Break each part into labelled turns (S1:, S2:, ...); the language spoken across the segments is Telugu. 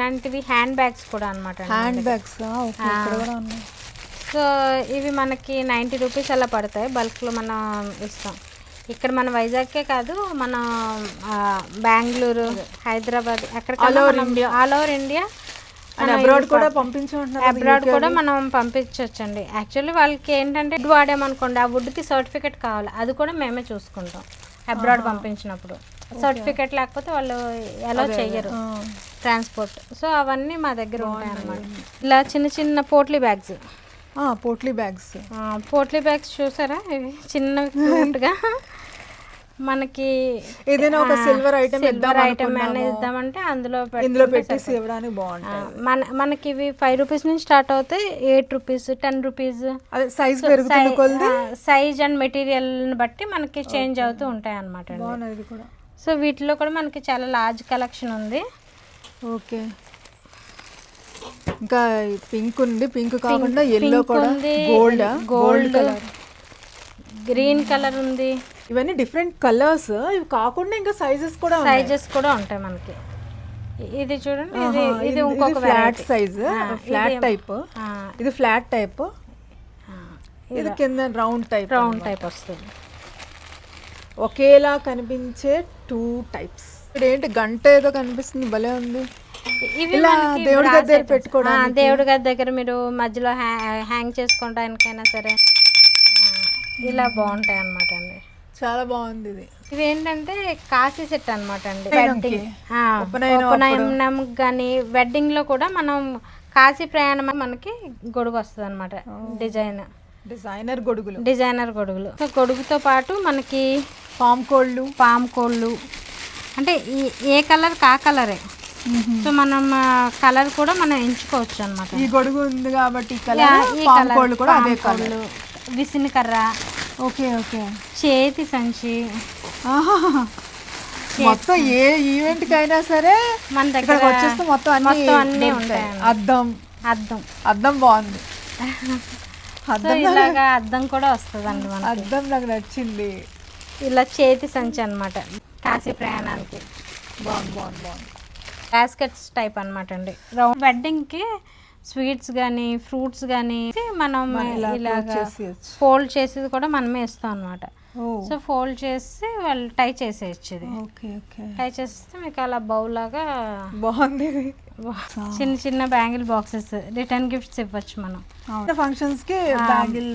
S1: ఇలాంటివి హ్యాండ్ బ్యాగ్స్ కూడా అనమాట.
S2: హ్యాండ్ బ్యాగ్స్ కూడా ఉన్నాయి.
S1: సో ఇవి మనకి 90 రూపీస్ అలా పడతాయి. బల్క్లో మనం ఇస్తాం. ఇక్కడ మన వైజాగ్కే కాదు, మన బెంగళూరు, హైదరాబాద్, ఎక్కడ ఆల్ ఓవర్ ఇండియా,
S2: అబ్రాడ్ కూడా పంపించుకుంటున్నారు.
S1: అబ్రాడ్ కూడా మనం పంపించవచ్చండి. యాక్చువల్లీ వాళ్ళకి ఏంటంటే వుడ్ వాడామనుకోండి, ఆ వుడ్కి సర్టిఫికేట్ కావాలి, అది కూడా మేమే చూసుకుంటాం అబ్రాడ్ పంపించినప్పుడు. సర్టిఫికేట్ లేకపోతే వాళ్ళు ఎలా చెయ్యరు ట్రాన్స్పోర్ట్. సో అవన్నీ మా దగ్గర ఉంటాయి అన్నమాట. ఇలా చిన్న చిన్న పోట్లీ బ్యాగ్స్. పోట్లీ బ్యాగ్స్ చూసారా, ఇవి చిన్న క్యూట్గా మనకి
S2: ఏదైనా ఒక సిల్వర్ ఐటమ్
S1: ఇద్దామంటే అందులో
S2: పెట్టేసి ఇవ్వడానికి బాగుంటుంది.
S1: మనకి ఇవి 5 రూపీస్ నుంచి స్టార్ట్ అవుతాయి, 8 rupees, 10 rupees. Size and material బట్టి మనకి చేంజ్ అవుతూ ఉంటాయి అన్నమాట. సో వీటిలో కూడా మనకి చాలా లార్జ్ కలెక్షన్ ఉంది.
S2: ఓకే, ఇంకా పింక్ ఉంది, పింక్ కాకుండా ఎల్లో కూడా ఉంది, గోల్డ్
S1: గ్రీన్ కలర్ ఉంది.
S2: ఇవన్నీ డిఫరెంట్ కలర్స్. ఇవి కాకుండా ఇంకా సైజెస్ కూడా
S1: ఉంటాయి మనకి. ఇది చూడండి, ఇది ఇంకొక
S2: ఫ్లాట్ సైజ్, ఫ్లాట్ టైప్. ఇది ఫ్లాట్ టైప్, ఇది కింద రౌండ్ టైప్
S1: వస్తుంది.
S2: ఒకేలా కనిపించే 2 టైప్స్. ఇక్కడ ఏంటి గంట ఏదో కనిపిస్తుంది, భలే ఉంది. దేవుడి దగ్గర పెట్టుకోవడానికి,
S1: దేవుడి గారి దగ్గర మీరు మధ్యలో హ్యాంగ్ చేసుకోవడానికైనా సరే ఇలా బాగుంటాయి అన్నమాట అండి.
S2: చాలా బాగుంది ఇది.
S1: ఇవి ఏంటంటే కాశీ సెట్ అనమాట అండి. ఉపనయనం కానీ వెడ్డింగ్ లో కూడా మనం కాశీ ప్రయాణం మనకి గొడుగు వస్తుంది అనమాట.
S2: డిజైనర్
S1: గొడుగులు. గొడుగుతో పాటు మనకి
S2: పామ్ కోళ్ళు
S1: అంటే ఏ కలర్ కా కలరే. సో మనం కలర్ కూడా మనం ఎంచుకోవచ్చు అనమాట.
S2: ఈ గొడుగు ఉంది కాబట్టి పామ్ కోళ్ళు కూడా అదే కలర్.
S1: విసిని కర్ర,
S2: ఓకే,
S1: చేతి సంచి,
S2: మొత్తం ఏ ఈవెంట్ కైనా సరే
S1: మన దగ్గర
S2: వచ్చేస్తే మొత్తం అన్ని ఉంటాయి. అద్దం బాగుంది.
S1: ఇలాగా అద్దం కూడా వస్తుందండి మనకి.
S2: అద్దం నాకు నచ్చింది.
S1: ఇలా చేతి సంచి అనమాట కాశీ ప్రయాణానికి.
S2: బాగుంది.
S1: బాస్కెట్స్ టైప్ అనమాట అండి. వెడ్డింగ్ కి స్వీట్స్ కానీ ఫ్రూట్స్ కానీ మనం ఇలాగా ఫోల్డ్ చేసేది కూడా మనమే ఇస్తాం అనమాట. సో ఫోల్డ్ చేసి వాళ్ళు టై చేసేయచ్చు. ఇది టై చేస్తే మీకు అలా బౌల్ లాగా
S2: బాగుంది.
S1: చిన్న చిన్న బ్యాంగిల్ బాక్సెస్ రిటర్న్ గిఫ్ట్స్ ఇవ్వచ్చు మనం
S2: ఫంక్షన్స్ కి. బ్యాంగిల్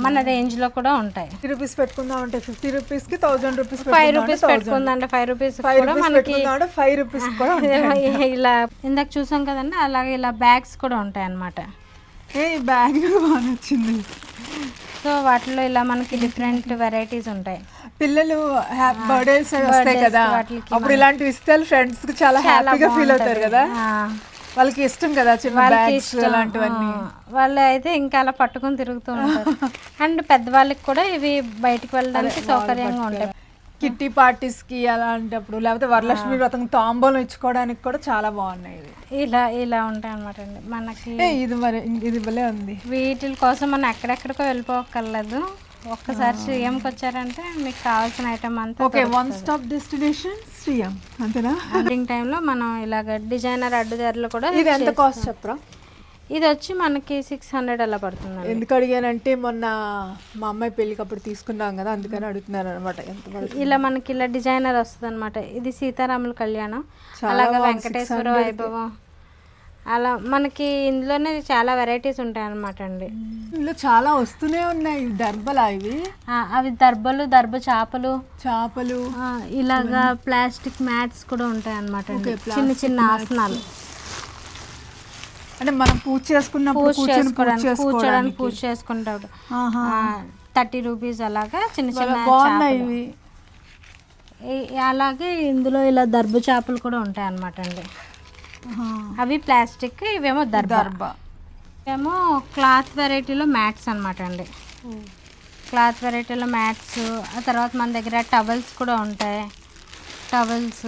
S1: మన రేంజ్ లో కూడా ఉంటాయి.
S2: 50 రూపీస్ పెట్టుకుందాం అంటే 50 రూపీస్ కి 1000 రూపీస్,
S1: 5 రూపీస్ పెట్టుకుందంటే 5 రూపీస్ కూడా మనకి
S2: 5 రూపీస్ కూడా
S1: ఇలా ఇందాక చూసాం కదండి, అలాగే ఇలా బ్యాగ్స్ కూడా ఉంటాయి అన్నమాట.
S2: బ్యాగ్ బాగా నచ్చింది.
S1: సో వాటిలో ఇలా మనకి డిఫరెంట్ వెరైటీస్ ఉంటాయి.
S2: పిల్లలు బర్త్డేస్ వస్తాయి కదా, అప్పుడు ఇలాంటివి ఇస్తే ఫ్రెండ్స్ కి చాలా హ్యాపీగా ఫీల్ అవుతారు కదా. వాళ్ళకి ఇష్టం కదా చిన్న బ్యాగ్స్ అలాంటివన్నీ.
S1: వాళ్ళు అయితే ఇంకా అలా పట్టుకొని తిరుగుతూ ఉంటారు. అండ్ పెద్దవాళ్ళకి కూడా ఇవి బయటికి వెళ్ళడానికి సౌకర్యంగా ఉంటాయి.
S2: కిట్టి పార్టీస్ కి అలాంటప్పుడు, లేకపోతే వరలక్ష్మి వ్రతం తాంబూలం ఇచ్చుకోవడానికి కూడా చాలా బాగున్నాయి.
S1: ఇలా ఉంటాయి అనమాట అండి మనకి.
S2: ఇది భలే ఉంది.
S1: వీటి కోసం మనం ఎక్కడెక్కడికో వెళ్ళిపోకర్లేదు. ఒక్కసారి శ్రీయంకి వచ్చారంటే మీకు కావాల్సిన ఐటమ్ అంతా
S2: వన్ స్టాప్ డెస్టినేషన్ శ్రీయం, అంతేనా?
S1: వెడ్డింగ్ టైంలో మనం ఇలాగ డిజైనర్ అడ్డుదారులు కూడా.
S2: ఇది ఎంత కాస్ట్ చెప్పరా?
S1: ఇది వచ్చి మనకి 600 అలా పడుతుంది.
S2: ఎందుకు అడిగానంటే మొన్న మా అమ్మాయి పెళ్ళికి అప్పుడు తీసుకున్నాం కదా, అందుకని అడుగుతున్నారు అనమాట.
S1: ఇలా మనకి ఇలా డిజైనర్ వస్తుంది అనమాట. ఇది సీతారాముల కళ్యాణం, అలాగే వెంకటేశ్వర వైభవం, అలా మనకి ఇందులోనే చాలా వెరైటీస్ ఉంటాయి అనమాట అండి.
S2: ఇందులో చాలా వస్తూనే ఉన్నాయి. దర్బలా ఇవి?
S1: అవి దర్బ చేపలు ఇలాగా ప్లాస్టిక్ మ్యాట్స్ కూడా ఉంటాయి అనమాట అండి. చిన్న చిన్న ఆసనాలు
S2: అంటే మనం పూజ చేసుకుంటాం
S1: 30 రూపీస్ అలాగా చిన్న చిన్న. అలాగే ఇందులో ఇలా దర్బ చేపలు కూడా ఉంటాయి అనమాట అండి. అవి ప్లాస్టిక్, ఇవేమో దర్బ. ఏమో క్లాత్ వెరైటీలో మ్యాట్స్ అనమాట అండి. క్లాత్ వెరైటీలో మ్యాట్స్. ఆ తర్వాత మన దగ్గర టవల్స్ కూడా ఉంటాయి. టవల్స్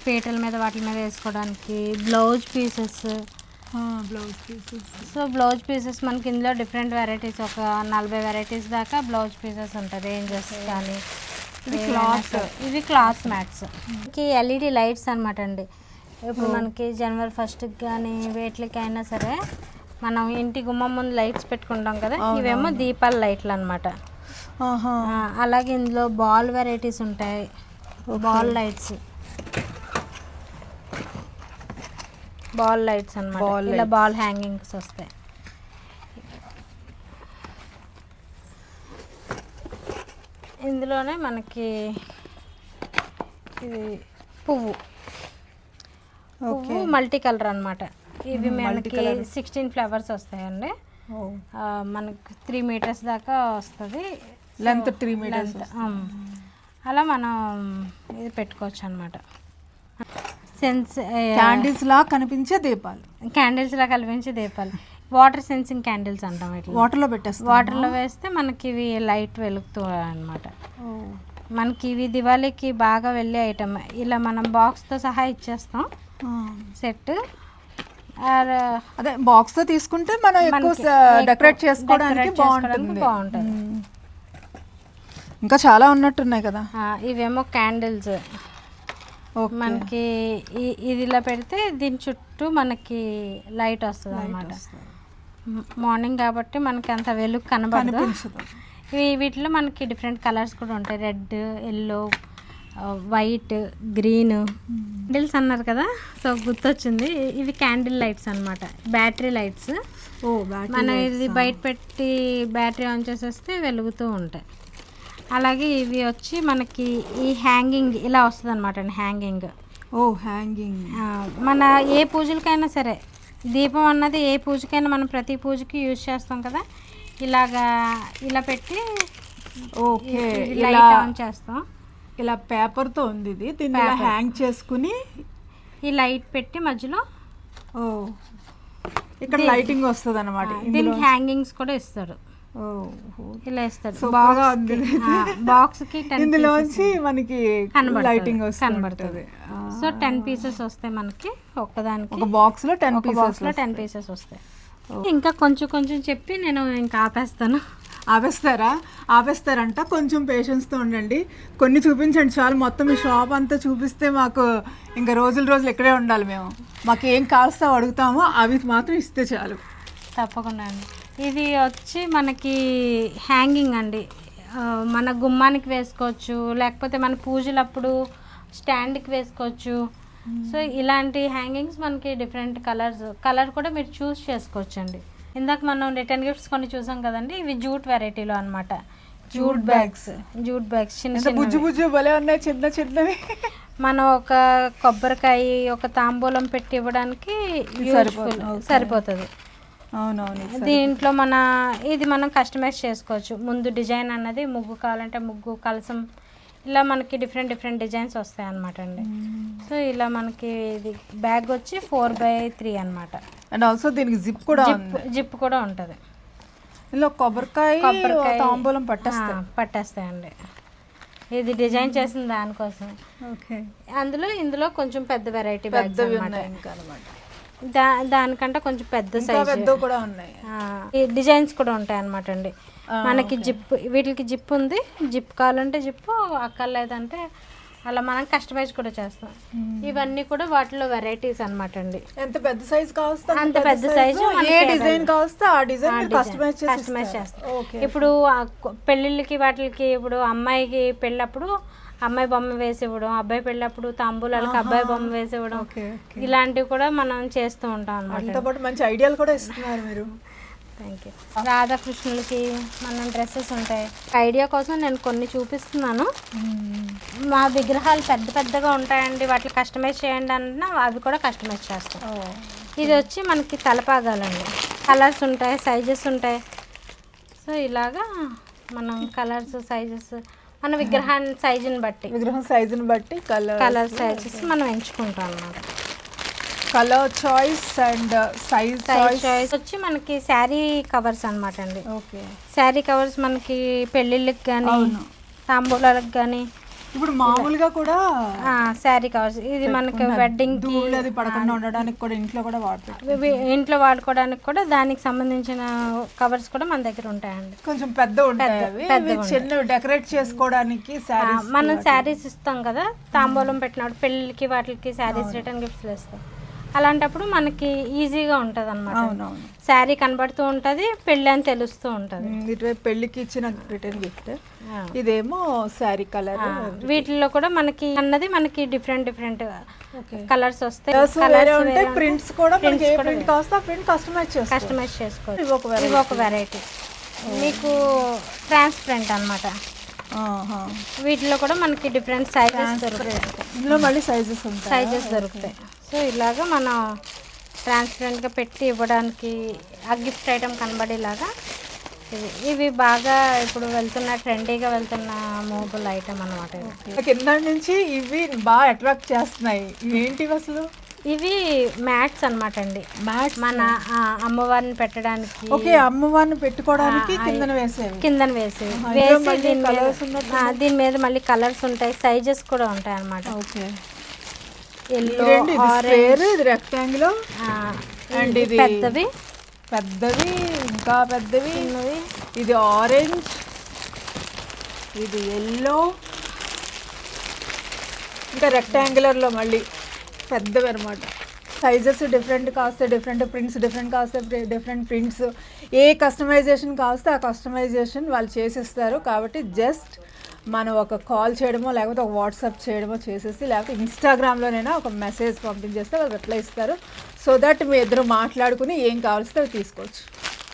S1: పీటల మీద వాటి మీద వేసుకోవడానికి. Blouse pieces. So blouse pieces మనకి ఇందులో డిఫరెంట్ వెరైటీస్, ఒక 40 వెరైటీస్ దాకా బ్లౌజ్ పీసెస్ ఉంటాయి. రేంజెస్ కానీ. ఇవి క్లాత్ మ్యాట్స్. ఎల్ఈడి లైట్స్ అనమాట అండి. ఇప్పుడు మనకి జనవరి 1కి కానీ వేట్లకి అయినా సరే మనం ఇంటి గుమ్మం ముందు లైట్స్ పెట్టుకుంటాం కదా, ఇవేమో దీపాల లైట్లు అనమాట. అలాగే ఇందులో బాల్ వెరైటీస్ ఉంటాయి, బాల్ లైట్స్ అనమాట. ఇలా బాల్ హ్యాంగింగ్స్ వస్తాయి. ఇందులోనే మనకి ఇది పువ్వు మల్టీ కలర్ అనమాట. ఇవి మనకి 16 ఫ్లవర్స్ వస్తాయండి. మనకి 3 మీటర్స్ దాకా వస్తుంది
S2: లెంత్, 3 మీటర్స్.
S1: అలా మనం ఇది పెట్టుకోవచ్చు అనమాట.
S2: క్యాండిల్స్ లా కనిపించే దీపాలు,
S1: వాటర్ సెన్సింగ్ క్యాండిల్స్ అంటాం. ఇట్లా
S2: వాటర్లో పెట్టేస్తాం.
S1: వాటర్లో వేస్తే మనకి ఇవి లైట్ వెలుగుతూ అనమాట. మనకి ఇవి దివాళీకి బాగా వెళ్ళే ఐటమ్. ఇలా మనం బాక్స్తో సహా ఇచ్చేస్తాం సెట్.
S2: అదే బాక్స్ తో తీసుకుంటే మనం ఎక్కువ డెకరేట్ చేసుకోవడానికి బాగుంటుంది. ఇంకా చాలా ఉన్నట్టున్నాయి కదా.
S1: ఇవేమో క్యాండిల్స్. మనకి ఇది ఇలా పెడితే దీని చుట్టూ మనకి లైట్ వస్తుంది అన్నమాట. మార్నింగ్ కాబట్టి మనకి అంత వెలుగు కనబడదు. వీటిలో మనకి డిఫరెంట్ కలర్స్ కూడా ఉంటాయి, red, yellow, white, green. Candles అన్నారు కదా, సో గుర్తొచ్చింది. ఇవి క్యాండిల్ లైట్స్ అనమాట, బ్యాటరీ లైట్స్. మనం ఇది బయట పెట్టి బ్యాటరీ ఆన్ చేసేస్తే వెలుగుతూ ఉంటాయి. అలాగే ఇవి వచ్చి మనకి ఈ హ్యాంగింగ్ ఇలా వస్తుంది అనమాట అండి. హ్యాంగింగ్ మన ఏ పూజలకైనా సరే, దీపం అన్నది ఏ పూజకైనా మనం ప్రతి పూజకి యూజ్ చేస్తాం కదా, ఇలా పెట్టి లైట్ ఆన్ చేస్తాం.
S2: ఇలా పేపర్తో ఉంది ఇది, దీన్ని హ్యాంగ్ చేసుకుని
S1: ఈ లైట్ పెట్టి మధ్యలో
S2: ఇక్కడ లైటింగ్ వస్తుంది అనమాట.
S1: దీనికి హ్యాంగింగ్స్ కూడా ఇస్తాడు, ఇలా ఇస్తాడు.
S2: బాగా ఉంది
S1: బాక్స్ కి
S2: ఇందులోంచి మనకి లైటింగ్ కనబడుతుంది.
S1: సో 10 పీసెస్ వస్తాయి మనకి ఒక్కదానికి.
S2: ఒక బాక్స్ లో 10
S1: పీసెస్ వస్తాయి. ఇంకా కొంచెం చెప్పి నేను ఇంకా
S2: ఆపేస్తారంట. కొంచెం పేషెన్స్తో ఉండండి, కొన్ని చూపించండి చాలు. మొత్తం ఈ షాప్ అంతా చూపిస్తే మాకు ఇంకా రోజులు ఇక్కడే ఉండాలి. మాకు ఏం కావాల్సో అడుగుతామో అవి మాత్రం ఇస్తే చాలు.
S1: తప్పకుండా అండి. ఇది వచ్చి మనకి హ్యాంగింగ్ అండి. మన గుమ్మానికి వేసుకోవచ్చు, లేకపోతే మన పూజలప్పుడు స్టాండ్కి వేసుకోవచ్చు. సో ఇలాంటి హ్యాంగింగ్స్ మనకి డిఫరెంట్ కలర్ కూడా మీరు చూస్ చేసుకోవచ్చు అండి. ఇందాక మనం రిటర్న్ గిఫ్ట్స్ కొన్ని చూసాం కదండి, ఇవి జూట్ వెరైటీలో అనమాట. జూట్ బ్యాగ్స్ చిన్న
S2: బుజ్జు భలే ఉన్నాయి, చిన్నవి.
S1: మనం ఒక కొబ్బరికాయ, ఒక తాంబూలం పెట్టి ఇవ్వడానికి సరిపోతుంది.
S2: అవునవును.
S1: దీంట్లో ఇది మనం కస్టమైజ్ చేసుకోవచ్చు. ముందు డిజైన్ అన్నది ముగ్గు కావాలంటే ముగ్గు, కలసం, ఇలా మనకి డిఫరెంట్ డిజైన్స్ వస్తాయి అన్నమాట అండి. సో ఇలా మనకి ఇది బ్యాగ్ వచ్చి 4x3 అనమాట.
S2: అండ్ ఆల్సో దీనికి జిప్
S1: కూడా ఉంటుంది.
S2: ఇందులో కొబ్బరికాయ తాంబూలం
S1: పట్టేస్తాయండి. ఇది డిజైన్ చేసిన దానికోసం. ఇందులో కొంచెం పెద్ద వెరైటీ బ్యాగ్స్ అన్నమాట. దానికంటే కొంచెం పెద్ద సైజు
S2: కూడా ఉన్నాయి.
S1: డిజైన్స్ కూడా ఉంటాయి అన్నమాట అండి. మనకి వీటికి జిప్ ఉంది. జిప్ కావాలంటే జిప్పు, అక్కర్లేదంటే అలా మనం కస్టమైజ్ కూడా చేస్తాం. ఇవన్నీ కూడా వాటిలో వెరైటీస్ అన్నమాట అండి.
S2: ఎంత పెద్ద సైజ్ కావస్తే
S1: అంత పెద్ద సైజు,
S2: ఏ డిజైన్ కావస్తే ఆ డిజైన్ కస్టమైజ్
S1: చేస్తాం. ఇప్పుడు పెళ్ళిళ్ళకి వాటికి, ఇప్పుడు అమ్మాయికి పెళ్ళప్పుడు అమ్మాయి బొమ్మ వేసి ఇవ్వడం, అబ్బాయి పెళ్ళప్పుడు తాంబూలాలకి అబ్బాయి బొమ్మ వేసి ఇవ్వడం, ఇలాంటివి కూడా మనం చేస్తూ ఉంటాం అన్నమాట.
S2: మంచి ఐడియాలు కూడా ఇస్తున్నారు మీరు.
S1: Thank you. రాధాకృష్ణులకి మనం డ్రెస్సెస్ ఉంటాయి. ఐడియా కోసం నేను కొన్ని చూపిస్తున్నాను. మా విగ్రహాలు పెద్దగా ఉంటాయండి, వాటిని కస్టమైజ్ చేయండి అన్నా అవి కూడా కస్టమైజ్ చేస్తాం. ఇది వచ్చి మనకి తలపాగాలండి. కలర్స్ ఉంటాయి, సైజెస్ ఉంటాయి. సో ఇలాగా మనం కలర్స్, సైజెస్ మన విగ్రహం సైజుని బట్టి కలర్ సైజెస్ మనం ఎంచుకుంటాం అన్నమాట.
S2: Colour choice and size choice
S1: వచ్చి మనకి శారీ కవర్స్ అన్నమాట అండి. శారీ కవర్స్ మనకి పెళ్ళిళ్ళకి కానీ, తాంబూలాలకు కానీ,
S2: ఇప్పుడు మామూలుగా కూడా
S1: శారీ కవర్స్ ఇది మనకి వెడ్డింగ్
S2: ధూళి అది పడకుండా ఉండడానికి కూడా ఇంట్లో కూడా వాడతారు.
S1: ఇంట్లో వాడుకోవడానికి కూడా దానికి సంబంధించిన కవర్స్ కూడా మన దగ్గర ఉంటాయండి.
S2: కొంచెం పెద్ద ఉంటాయి అవి. అవి చిన్న డెకరేట్ చేసుకోవడానికి శారీస్
S1: మనం శారీస్ ఇస్తాం కదా, తాంబూలం పెట్టినప్పుడు పెళ్ళికి వాటికి శారీస్ రిటర్న్ గిఫ్ట్స్ ఇస్తాం. అలాంటప్పుడు మనకి ఈజీగా ఉంటుంది అనమాట.
S2: అవునవును,
S1: శారీ కనబడుతూ ఉంటుంది, పెళ్ళి అని తెలుస్తూ ఉంటుంది.
S2: ఇటువైపు పెళ్ళికి ఇచ్చిన రిటర్న్ గిఫ్ట్, ఇదేమో శారీ కలర్.
S1: వీటిల్లో కూడా మనకి అన్నది మనకి డిఫరెంట్ కలర్స్ వస్తాయి.
S2: ప్రింట్స్ కూడా మనకి ఏ ప్రింట్ కావాలో ఆ ప్రింట్ కస్టమైజ్ చేసుకోవచ్చు.
S1: ఇవి ఒక వెరైటీ మీకు ట్రాన్స్పరెంట్ అన్నమాట. వీటిలో కూడా మనకి డిఫరెంట్ సైజెస్ దొరుకుతాయి.
S2: ఇందులో మళ్ళీ సైజెస్
S1: దొరుకుతాయి. సో ఇలాగా మనం ట్రాన్స్పరెంట్గా పెట్టి ఇవ్వడానికి ఆ గిఫ్ట్ ఐటమ్ కనబడేలాగా ఇవి బాగా ఇప్పుడు ట్రెండీగా వెళ్తున్న మూవబుల్ ఐటమ్ అనమాట.
S2: కింద నుంచి ఇవి బాగా అట్రాక్ట్ చేస్తున్నాయి. ఏంటివి అసలు?
S1: ఇవి మ్యాట్స్ అనమాట అండి. మన అమ్మవారిని పెట్టడానికి,
S2: అమ్మవారిని పెట్టుకోవడానికి కిందన వేసేవి.
S1: దీని మీద మళ్ళీ కలర్స్ ఉంటాయి, సైజెస్ కూడా ఉంటాయి అనమాట. ఎల్లో,
S2: ఆరెంజ్, ఇది రెక్టాంగిల్ అండ్ ఇది పెద్దవి ఇంకా పెద్దవి. ఇది ఆరెంజ్, ఇది ఎల్లో, ఇంకా రెక్టాంగులర్లో మళ్ళీ పెద్దవి అనమాట. సైజెస్ డిఫరెంట్ కాస్తే డిఫరెంట్ ప్రింట్స్, ఏ కస్టమైజేషన్ కావస్తే ఆ కస్టమైజేషన్ వాళ్ళు చేసిస్తారు. కాబట్టి జస్ట్ మనం ఒక కాల్ చేయడమో లేకపోతే ఒక వాట్సాప్ చేయడమో చేసేసి, లేకపోతే ఇన్స్టాగ్రామ్లోనైనా ఒక మెసేజ్ పంపించేస్తే వాళ్ళు రిప్లై ఇస్తారు. సో దట్ మీ ఇద్దరు మాట్లాడుకుని ఏం కావాల్సితే అవి తీసుకోవచ్చు.